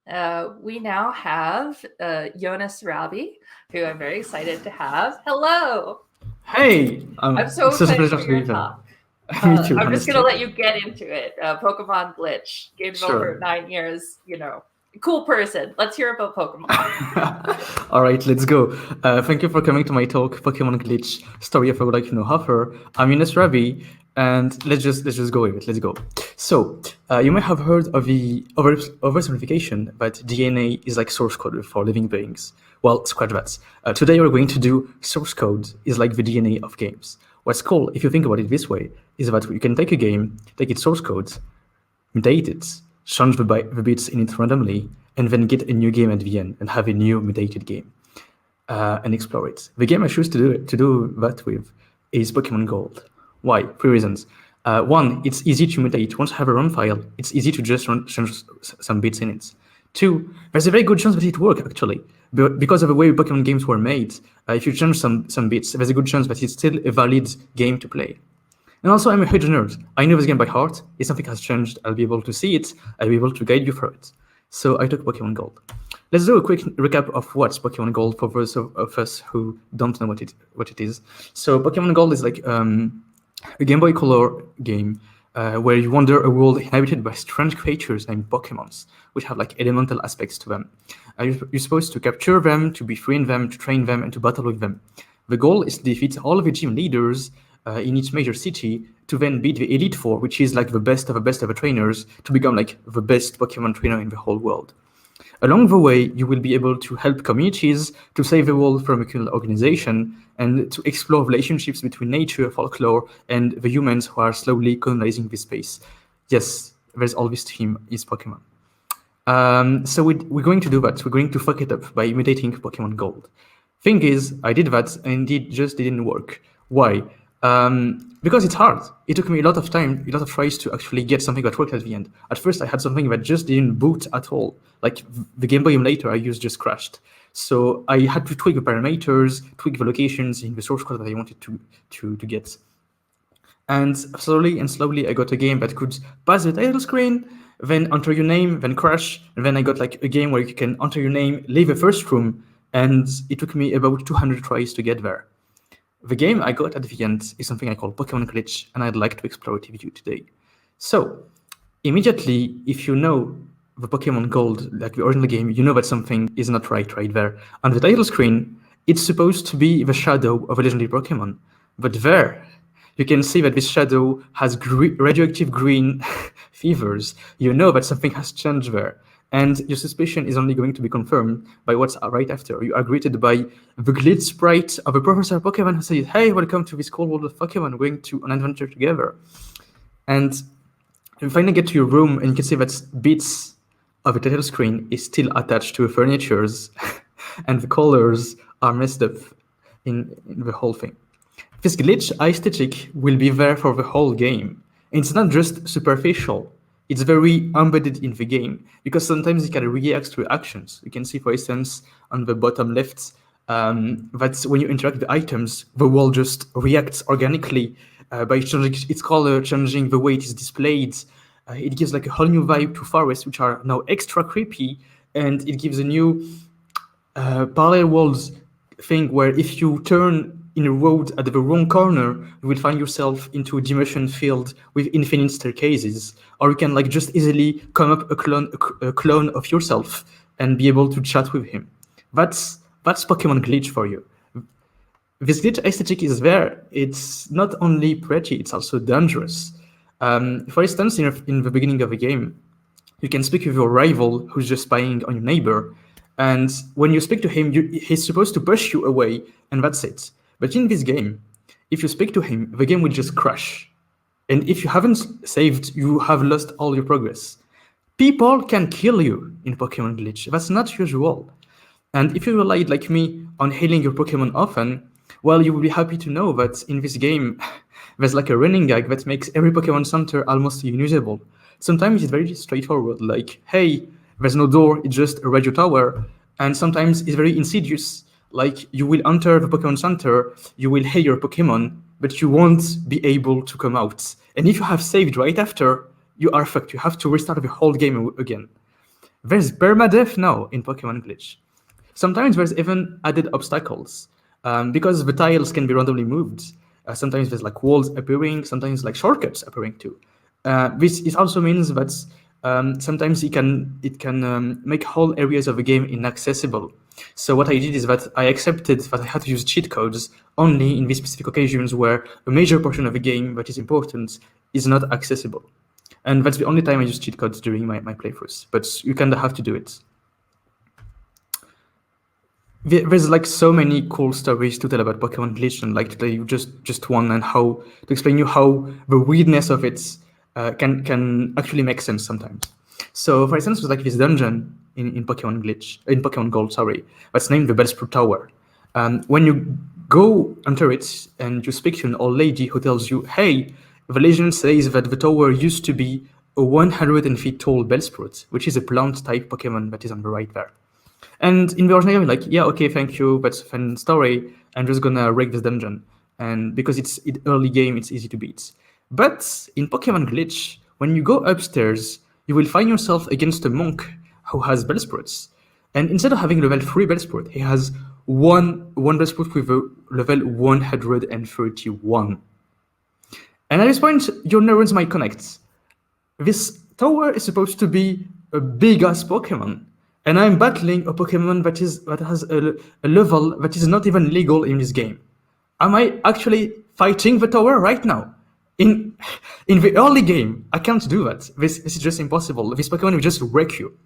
We now have Younès Rabii, who I'm very excited to have. Hello! Hey, I'm it's so such a excited pleasure for to be your here. talk. Me too, I'm just going to honestly. let you get into it. Pokemon Glitch, game developer, Sure. 9 years, cool person. Let's hear about Pokemon. All right, let's go. Thank you for coming to my talk, Pokemon Glitch, story of a like Huffer. I'm Younès Rabii, and let's just go with it. Let's go. So, you may have heard of the oversimplification that DNA is like source code for living beings. Well, scratch that. Today we're going to do source code is like the DNA of games. What's cool, if you think about it this way, is that you can take a game, take its source code, mutate it, change the bits in it randomly, and then get a new game at the end and have a new mutated game and explore it. The game I choose to do that with is Pokemon Gold. Why? Three reasons. One, it's easy to mutate. Once you have a run file, it's easy to just change some bits in it. Two, there's a very good chance that it works actually. Because of the way Pokemon games were made, if you change some bits, there's a good chance that it's still a valid game to play. And also, I'm a huge nerd. I know this game by heart. If something has changed, I'll be able to see it. I'll be able to guide you through it. So I took Pokemon Gold. Let's do a quick recap of what's Pokemon Gold for those of us who don't know what it is. So Pokemon Gold is like a Game Boy Color game where you wander a world inhabited by strange creatures named Pokemons, which have like elemental aspects to them. You're supposed to capture them, to befriend them, to train them, and to battle with them. The goal is to defeat all of the gym leaders in each major city to then beat the Elite Four, which is like the best of the trainers, to become like the best Pokemon trainer in the whole world. Along the way, you will be able to help communities, to save the world from a criminal organization, and to explore relationships between nature, folklore, and the humans who are slowly colonizing this space. Yes, there's all this theme is Pokemon. So we're going to do that. We're going to fuck it up by imitating Pokemon Gold. Thing is, I did that and it just didn't work. Why? Because it's hard. It took me a lot of time, a lot of tries to actually get something that worked at the end. At first, I had something that just didn't boot at all. Like the Game Boy emulator I used just crashed. So I had to tweak the parameters, tweak the locations in the source code that I wanted to get. And slowly, I got a game that could pass the title screen, then enter your name, then crash, and then I got like a game where you can enter your name, leave the first room, and it took me about 200 tries to get there. The game I got at the end is something I call Pokemon Glitch, and I'd like to explore it with you today. So, immediately, if you know the Pokemon Gold, like the original game, you know that something is not right there. On the title screen, it's supposed to be the shadow of a legendary Pokemon. But there, you can see that this shadow has radioactive green fevers. You know that something has changed there. And your suspicion is only going to be confirmed by what's right after. You are greeted by the glitch sprite of a Professor Pokemon who says, "Hey, welcome to this cool world of Pokemon. We're going to an adventure together." And you finally get to your room and you can see that bits of the title screen is still attached to the furnitures and the colors are messed up in the whole thing. This glitch aesthetic will be there for the whole game. It's not just superficial, it's very embedded in the game because sometimes it can react to actions. You can see, for instance, on the bottom left, that when you interact with the items, the world just reacts organically by changing its color, changing the way it is displayed. It gives like a whole new vibe to forests, which are now extra creepy, and it gives a new parallel worlds thing where if you turn in a road at the wrong corner, you will find yourself into a dimension field with infinite staircases, or you can like just easily come up a clone of yourself and be able to chat with him. That's Pokemon Glitch for you. This glitch aesthetic is there. It's not only pretty, it's also dangerous. For instance, in the beginning of the game, you can speak with your rival who's just spying on your neighbor, and when you speak to him, he's supposed to push you away, and that's it. But in this game, if you speak to him, the game will just crash. And if you haven't saved, you have lost all your progress. People can kill you in Pokemon Glitch. That's not usual. And if you relied, like me, on healing your Pokemon often, well, you will be happy to know that in this game, there's like a running gag that makes every Pokemon Center almost unusable. Sometimes it's very straightforward, like, hey, there's no door, it's just a radio tower. And sometimes it's very insidious, like you will enter the Pokemon Center, you will heal your Pokemon, but you won't be able to come out. And if you have saved right after, you are fucked. You have to restart the whole game again. There's permadeath now in Pokemon Glitch. Sometimes there's even added obstacles because the tiles can be randomly moved. Sometimes there's like walls appearing, sometimes like shortcuts appearing too. This it also means that sometimes it can make whole areas of the game inaccessible. So what I did is that I accepted that I had to use cheat codes only in these specific occasions where a major portion of the game that is important is not accessible. And that's the only time I use cheat codes during my playthroughs. But you kind of have to do it. There's like so many cool stories to tell about Pokemon Glitch, and like to tell you just one and how to explain you how the weirdness of it can actually make sense sometimes. So, for instance, there's like this dungeon in Pokemon Glitch, in Pokemon Gold, sorry, that's named the Bellsprout Tower. When you go enter it and you speak to an old lady who tells you, "Hey, the legend says that the tower used to be a 100 feet tall Bellsprout, which is a plant type Pokemon that is on the right there." And in the original game, like, yeah, okay, thank you, that's a fun story. I'm just gonna wreck this dungeon. And because it's early game, it's easy to beat. But in Pokemon Glitch, when you go upstairs, you will find yourself against a monk who has Bellsprouts. And instead of having level 3 Bellsprout, he has one Bellsprout with a level 131. And at this point, your neurons might connect. This tower is supposed to be a big ass Pokemon, and I'm battling a Pokemon that has a level that is not even legal in this game. Am I actually fighting the tower right now? In the early game, I can't do that. This is just impossible. This Pokemon will just wreck you.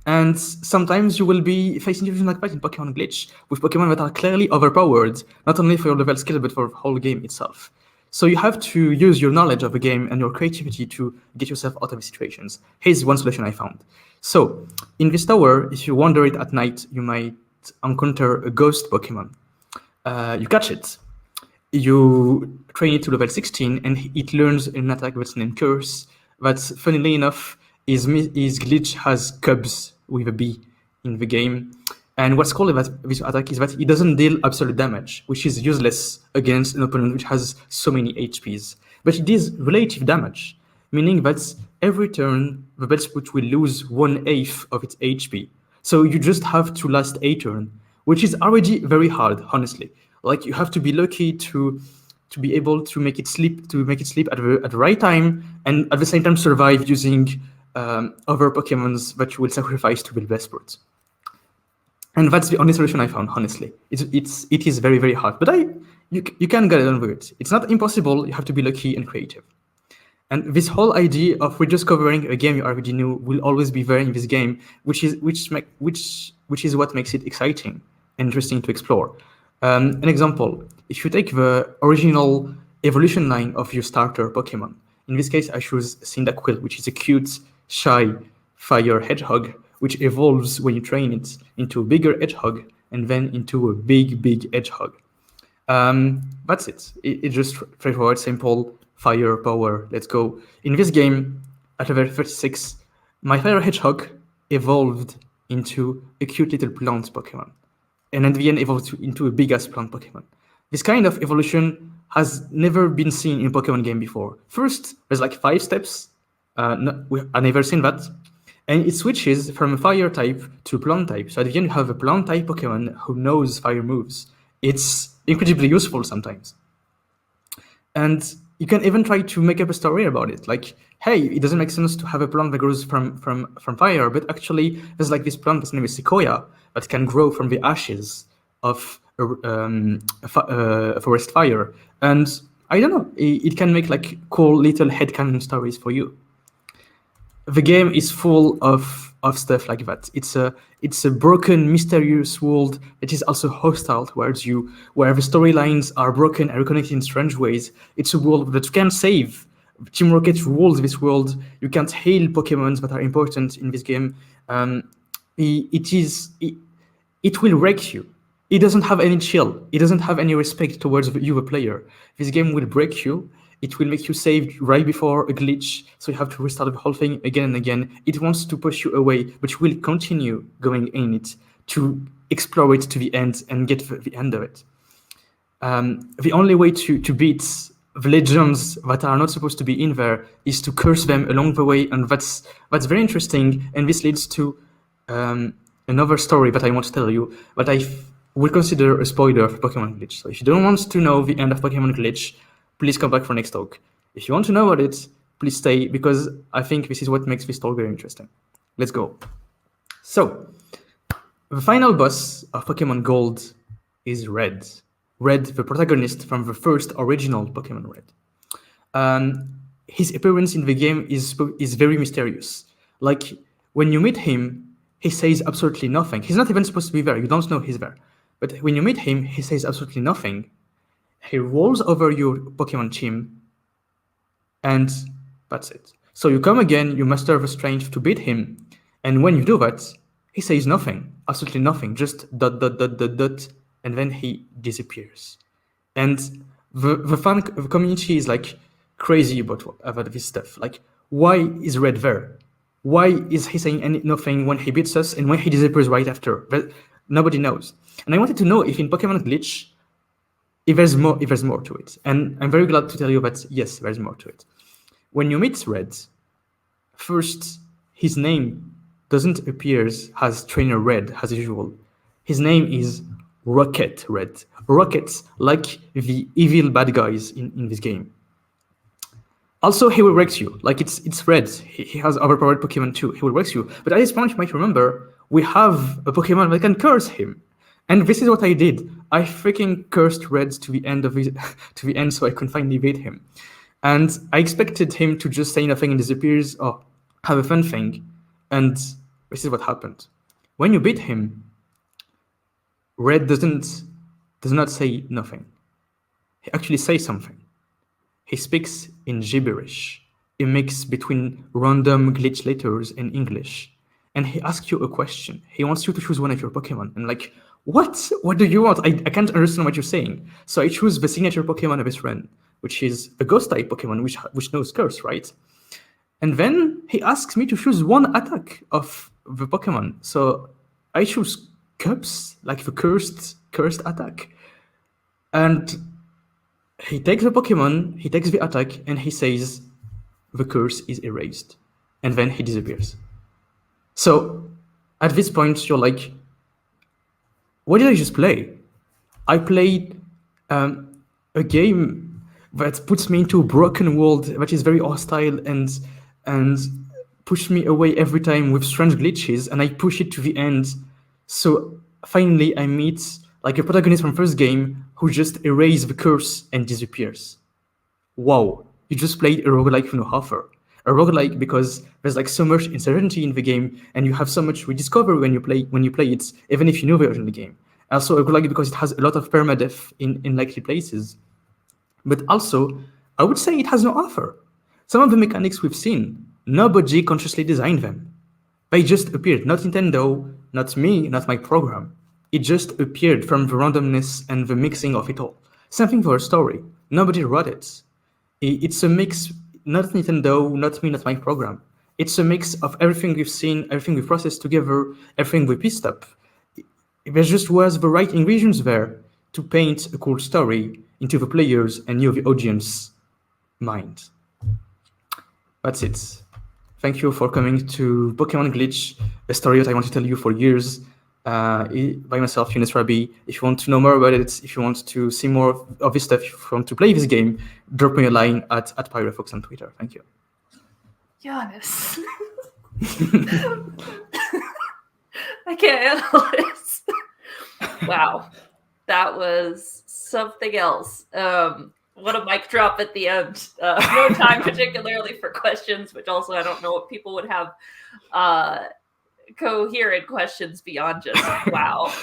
And sometimes you will be facing situations like that in Pokemon Glitch, with Pokemon that are clearly overpowered, not only for your level skill, but for the whole game itself. So you have to use your knowledge of the game and your creativity to get yourself out of these situations. Here's one solution I found. So, in this tower, if you wander it at night, you might encounter a ghost Pokemon. You catch it. You train it to level 16, and it learns an attack that's named Curse. That, funnily enough, his glitch has cubs with a B in the game. And what's cool about this attack is that it doesn't deal absolute damage, which is useless against an opponent which has so many HPs. But it deals relative damage, meaning that every turn the Bellsprout will lose 1/8 of its HP. So you just have to last a turn, which is already very hard, honestly. Like you have to be lucky to be able to make it sleep at the right time, and at the same time survive using other Pokemons that you will sacrifice to build Bellsprout. And that's the only solution I found, honestly. It is very, very hard, but you can get on with it. It's not impossible. You have to be lucky and creative. And this whole idea of rediscovering a game you already knew will always be there in this game, which is what makes it exciting and interesting to explore. An example: if you take the original evolution line of your starter Pokemon, in this case I choose Cyndaquil, which is a cute, shy fire hedgehog, which evolves when you train it into a bigger hedgehog and then into a big, big hedgehog. That's it. It's just straightforward, simple, fire, power, let's go. In this game, at level 36, my fire hedgehog evolved into a cute little plant Pokemon. And at the end, evolved into a big-ass plant Pokemon. This kind of evolution has never been seen in a Pokemon game before. First, there's like 5 steps. I've never seen that. And it switches from a fire type to a plant type. So at the end, you have a plant type Pokemon who knows fire moves. It's incredibly useful sometimes. And you can even try to make up a story about it. Like, hey, it doesn't make sense to have a plant that grows from fire, but actually there's like this plant that's named Sequoia that can grow from the ashes of a forest fire. And I don't know, it can make like cool little headcanon stories for you. The game is full of stuff like that. It's a broken, mysterious world that is also hostile towards you, where the storylines are broken and reconnected in strange ways. It's a world that you can't save. Team Rocket rules this world. You can't heal Pokemons that are important in this game. It will wreck you. It doesn't have any chill. It doesn't have any respect towards you, the player. This game will break you. It will make you save right before a glitch, so you have to restart the whole thing again and again. It wants to push you away, but you will continue going in it to explore it to the end and get the end of it. The only way to beat the legends that are not supposed to be in there is to curse them along the way, and that's very interesting. And this leads to another story that I want to tell you that I will consider a spoiler for Pokemon Glitch. So if you don't want to know the end of Pokemon Glitch, please come back for next talk. If you want to know about it, please stay, because I think this is what makes this talk very interesting. Let's go. So, the final boss of Pokemon Gold is Red. Red, the protagonist from the first original Pokemon Red. His appearance in the game is very mysterious. Like, when you meet him, he says absolutely nothing. He's not even supposed to be there. You don't know he's there. But when you meet him, he says absolutely nothing. He rolls over your Pokemon team, and that's it. So you come again, you muster the strength to beat him, and when you do that, he says nothing, absolutely nothing, just ... and then he disappears. And the community is like crazy about this stuff. Like, why is Red there? Why is he saying nothing when he beats us and when he disappears right after? But nobody knows. And I wanted to know if in Pokemon Glitch, if there's more to it. And I'm very glad to tell you that yes, there's more to it. When you meet Red, first, his name doesn't appear as Trainer Red as usual. His name is Rocket Red. Rockets, like the evil bad guys in this game. Also, he will wreck you. Like, it's Red. He has overpowered Pokemon too. He will wreck you. But at this point, you might remember, we have a Pokemon that can curse him. And this is what I did. I freaking cursed Red to the end so I could finally beat him. And I expected him to just say nothing and disappears, or have a fun thing. And this is what happened. When you beat him, Red does not say nothing. He actually says something. He speaks in gibberish, a mix between random glitch letters and English. And he asks you a question. He wants you to choose one of your Pokemon. And like, what? What do you want? I can't understand what you're saying. So I choose the signature Pokemon of his friend, which is a Ghost-type Pokemon, which knows Curse, right? And then he asks me to choose one attack of the Pokemon. So I choose Cups, like the cursed attack. And he takes the Pokemon, he takes the attack, and he says, the curse is erased. And then he disappears. So at this point, you're like, what did I just play? I played a game that puts me into a broken world that is very hostile and push me away every time with strange glitches, and I push it to the end. So finally I meet like a protagonist from first game who just erases the curse and disappears. Wow, you just played a roguelike from Hofer. A roguelike because there's like so much uncertainty in the game, and you have so much rediscovery when you play it, even if you know the original game. Also a roguelike because it has a lot of permadeath in likely places. But also, I would say it has no offer. Some of the mechanics we've seen, nobody consciously designed them. They just appeared, not Nintendo, not me, not my program. It just appeared from the randomness and the mixing of it all. Something for a story. Nobody wrote it. It's a mix, not Nintendo, not me, not my program. It's a mix of everything we've seen, everything we've processed together, everything we pieced up. There just was the right ingredients there to paint a cool story into the players and you, the audience, mind. That's it. Thank you for coming to Pokemon Glitch, a story that I want to tell you for years. By myself, Younès Rabii. If you want to know more about it, if you want to see more of this stuff, if you want to play this game, drop me a line at Pyrofox on Twitter. Thank you. Younès. I can't handle this. Wow. That was something else. What a mic drop at the end. No time particularly for questions, which also I don't know what people would have coherent questions beyond just wow.